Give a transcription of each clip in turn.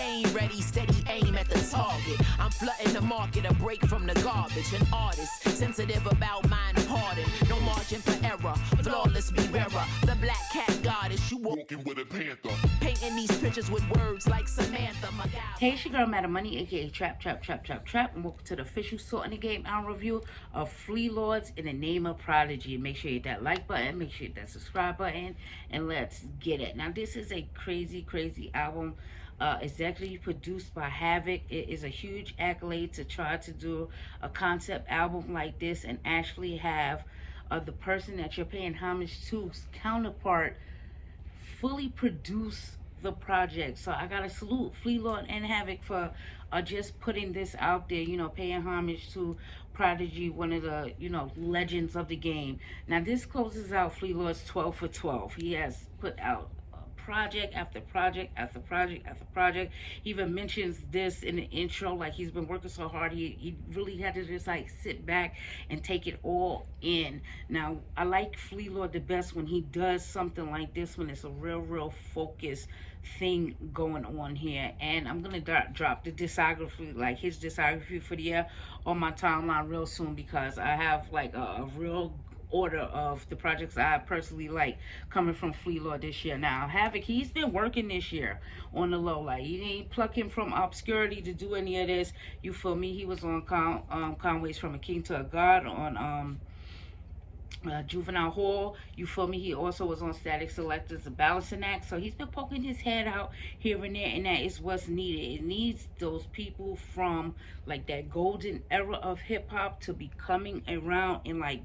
game ready, steady aim at the target. I'm flooding the market, a break from the garbage. An artist, sensitive about mind pardon. No margin for error, flawless be rarer. The black cat goddess, you walking with a panther. Painting these pictures with words like Samantha. Hey, it's your girl, Madam Money, aka Trap, and welcome to the official Sort in the Game album review of Wulord in the Name of Prodigy. Make sure you hit that like button, make sure you hit that subscribe button, and let's get it. Now, this is a crazy album. Executive produced by Havoc. It is a huge accolade to try to do a concept album like this and actually have the person that you're paying homage to's counterpart fully produce the project. So I gotta salute Wulord and Havoc for just putting this out there, you know, paying homage to Prodigy, one of the, you know, legends of the game. Now this closes out Wulord's 12 for 12. He has put out project after project after project after project. He even mentions this in the intro, like he's been working so hard, he really had to just like sit back and take it all in. Now I like Wulord the best when he does something like this, when it's a real focused thing going on here. And I'm gonna drop the discography, like his discography for the year, on my timeline real soon, because I have like a real order of the projects I personally like coming from Wulord this year. Now Havoc, he's been working this year on the low, like he didn't pluck him from obscurity to do any of this, you feel me? He was on Conway's From a King to a God on Juvenile Hall, you feel me? He also was on Static Selector's A Balancing Act. So he's been poking his head out here and there, and that is what's needed. It needs those people from like that golden era of hip-hop to be coming around and like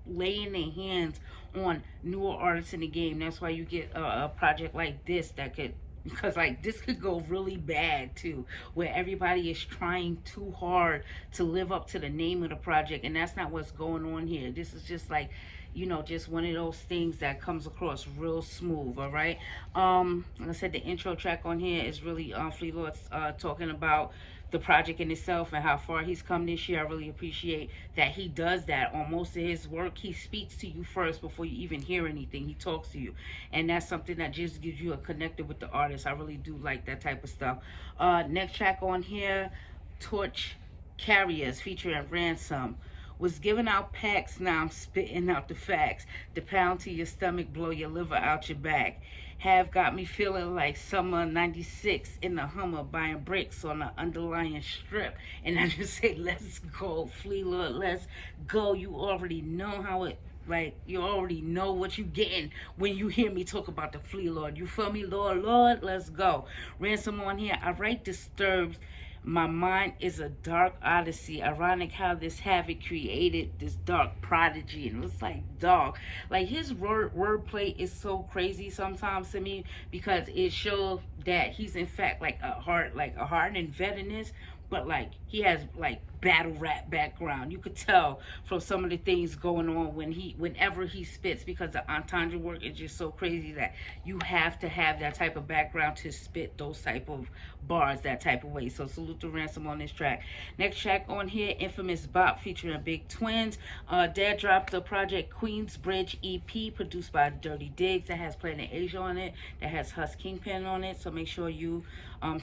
laying their hands on newer artists in the game. That's why you get a project like this that could, because like this could go really bad too, where everybody is trying too hard to live up to the name of the project, and that's not what's going on here. This is just like, you know, just one of those things that comes across real smooth. All right, like I said, the intro track on here is really Wulord's talking about the project in itself and how far he's come this year. I really appreciate that he does that on most of his work. He speaks to you first before you even hear anything. He talks to you, and that's something that just gives you a connected with the artist. I really do like that type of stuff. Next track on here, Torch Carriers featuring Ransom. Was giving out packs, now I'm spitting out the facts. The pound to your stomach, blow your liver out your back. Have got me feeling like summer 96 in the Hummer, buying bricks on the underlying strip. And I just say, let's go, Wulord, let's go. You already know how it, like, you already know what you getting when you hear me talk about the Wulord. You feel me? Lord, let's go. Ransom on here. I write Disturbed. My mind is a dark odyssey. Ironic how this Havoc created this dark prodigy. And it's like, dog, like his wordplay is so crazy sometimes to me, because it shows that he's in fact like a hardened veteran, but like he has like battle rap background. You could tell from some of the things going on whenever he spits, because the entendre work is just so crazy that you have to have that type of background to spit those type of bars that type of way. So salute to Ransom on this track. Next track on here, Infamous Bop featuring Big Twins. Dad dropped the project Queensbridge EP produced by Dirty Diggs that has Planet Asia on it, that has Huss Kingpin on it. So make sure you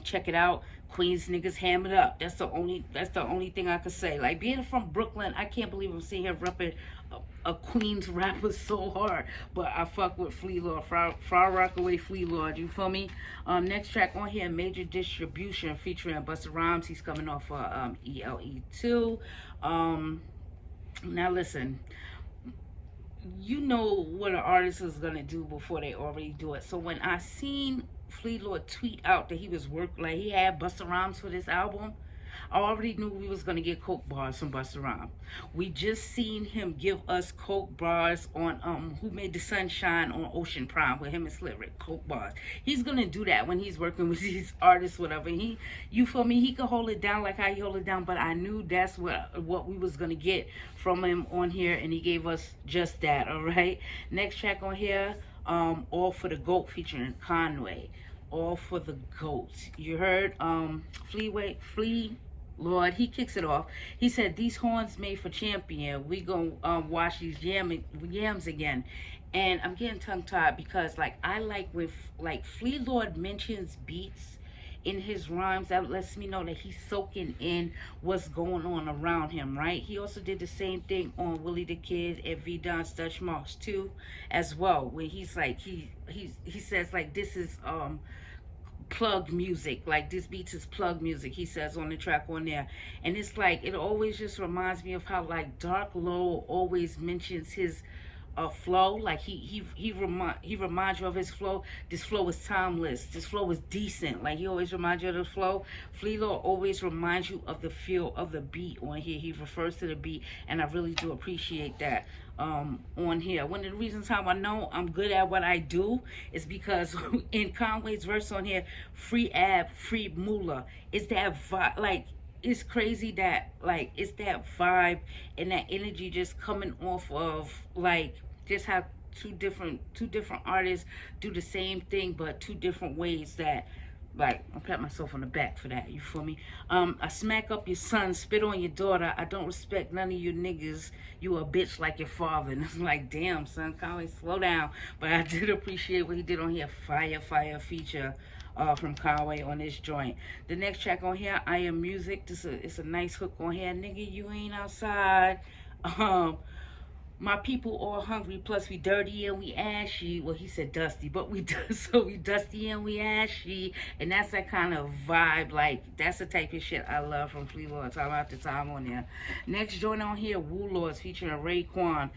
check it out. Queens niggas ham it up. That's the only thing I could say. Like, being from Brooklyn, I can't believe I'm seeing him repping a Queens rapper so hard. But I fuck with Wulord. Far Rockaway Wulord, you feel me? Next track on here, Major Distribution featuring Busta Rhymes. He's coming off of ELE2. Now listen, you know what an artist is gonna do before they already do it. So when I seen Wulord tweet out that he was like he had Busta Rhymes for this album, I already knew we was gonna get coke bars from Busta Rhymes. We just seen him give us coke bars on Who Made the Sun Shine on Ocean Prime with him and Slit Rick, coke bars. He's gonna do that when he's working with these artists, whatever. You feel me? He could hold it down like how he hold it down, but I knew that's what we was gonna get from him on here, and he gave us just that. All right. Next track on here, All for the Goat featuring Conway. All for the Goats. You heard Lord, he kicks it off. He said, these horns made for champion. We gonna wash these yams again. And I'm getting tongue-tied because like I like with like Wulord mentions beats in his rhymes. That lets me know that he's soaking in what's going on around him, right? He also did the same thing on Willie the Kid and V Don's Dutch Marks too, as well, where he's like he says like this is plug music, like this beats is plug music, he says on the track on there. And it's like it always just reminds me of how like Dark Low always mentions his flow. Like he reminds you of his flow. This flow is timeless, this flow is decent. Like he always reminds you of the flow. Flea Lord always reminds you of the feel of the beat on here. He refers to the beat, and I really do appreciate that on here. One of the reasons how I know I'm good at what I do is because in Conway's verse on here, free ab, free moolah, is that vibe. Like it's crazy that like it's that vibe and that energy just coming off of like just how two different artists do the same thing but two different ways. That like I'll pat myself on the back for that, you feel me? I smack up your son, spit on your daughter, I don't respect none of you niggas, you a bitch like your father. And it's like, damn son, Conway, slow down. But I did appreciate what he did on here. Fire feature from Conway on this joint. The next track on here, I Am Music. It's a nice hook on here. Nigga, you ain't outside. My people all hungry, plus we dirty and we ashy. Well, he said dusty, but we dusty and we ashy. And that's that kind of vibe. Like, that's the type of shit I love from Flea Lord. Time after time on there. Next joint on here, Wulord featuring Rayquan.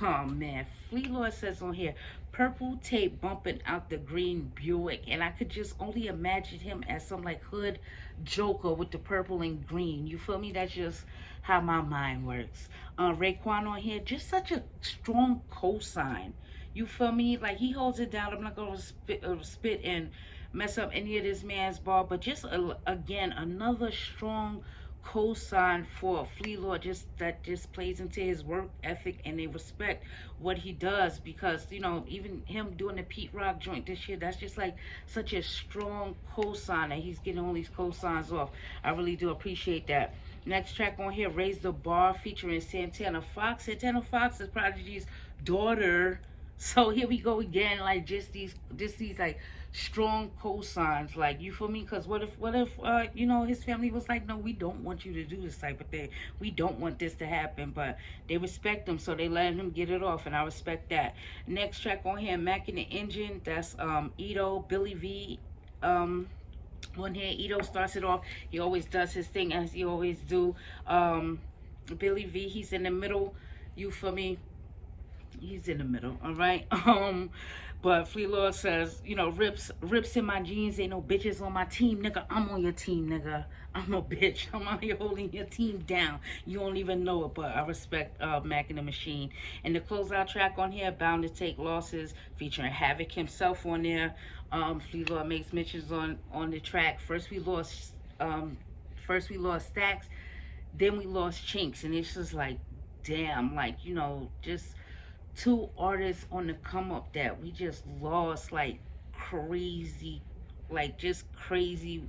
Oh man, Flea Lord says on here, purple tape bumping out the green Buick, and I could just only imagine him as some like hood Joker with the purple and green. You feel me? That's just how my mind works. Rayquan on here, just such a strong cosign. You feel me? Like he holds it down. I'm not gonna spit and mess up any of this man's bar, but just again another strong cosign for Flea Lord, that just plays into his work ethic, and they respect what he does. Because you know, even him doing the Pete Rock joint this year, that's just like such a strong cosign that he's getting all these cosigns off. I really do appreciate that. Next track on here, Raise the Bar featuring Santana Fox. Santana Fox is Prodigy's daughter. So here we go again, like just these like strong cosigns, like, you feel me? Because what if you know, his family was like, no, we don't want you to do this type of thing, we don't want this to happen, but they respect him, so they let him get it off, and I respect that. Next track on here, Mac in the Engine, that's Ito, Billy V on here. Ito starts it off, he always does his thing as he always do. Billy V, he's in the middle, you feel me? He's in the middle, all right. But Flea Lord says, you know, rips in my jeans, ain't no bitches on my team, nigga. I'm on your team, nigga. I'm a bitch. I'm out here holding your team down. You don't even know it, but I respect Mac and the Machine. And the closeout track on here, Bound to Take Losses, featuring Havoc himself on there. Flea Lord makes mentions on the track. First we lost Stacks, then we lost Chinks, and it's just like, damn, like, you know, just two artists on the come up that we just lost like crazy, like just crazy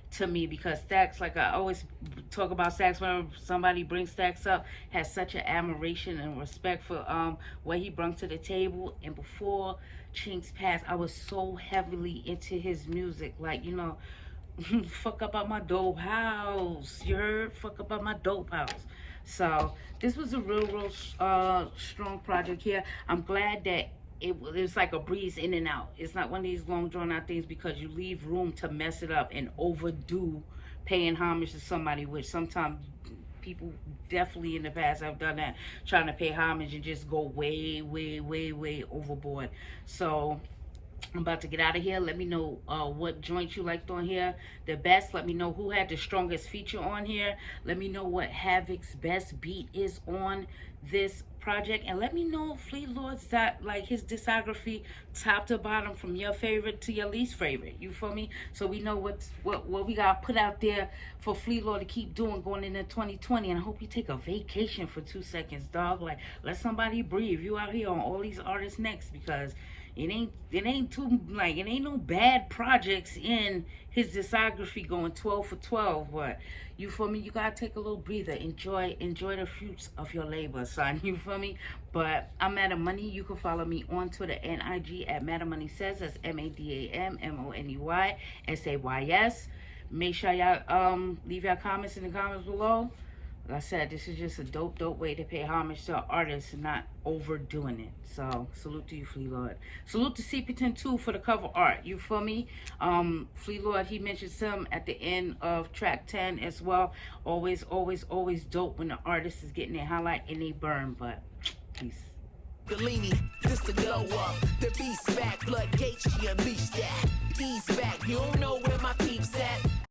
to me. Because Stacks, like I always talk about Stacks whenever somebody brings Stacks up, has such an admiration and respect for what he brings to the table. And before Chinks passed, I was so heavily into his music, like, you know, fuck up at my dope house, you heard? Fuck up at my dope house. So this was a real strong project here. I'm glad that it's like a breeze in and out. It's not one of these long drawn out things, because you leave room to mess it up and overdo paying homage to somebody, which sometimes people definitely in the past have done that, trying to pay homage and just go way overboard. So I'm about to get out of here. Let me know what joints you liked on here the best. Let me know who had the strongest feature on here. Let me know what Havoc's best beat is on this project. And let me know Flea Lord's like his discography top to bottom, from your favorite to your least favorite. You feel me? So we know what we got put out there for Flea Lord to keep doing going into 2020. And I hope you take a vacation for 2 seconds, dog. Like, let somebody breathe. You out here on all these artists next, because It ain't no bad projects in his discography going 12 for 12. But you feel me? You gotta take a little breather. Enjoy the fruits of your labor, son. You feel me? But I'm Madam Money. You can follow me on Twitter and IG at Madam Money Says. That's MADAMMONEYSAYS. Make sure y'all leave your comments in the comments below. Like I said, this is just a dope way to pay homage to an artist and not overdoing it. So, salute to you, Wulord. Salute to CP102 for the cover art. You feel me? Wulord, he mentioned some at the end of track 10 as well. Always dope when the artist is getting their highlight and they burn. But, peace. Galini, this the glow up. The beast back, floodgates, she unleashed that. Ease back, you don't know where my peeps at.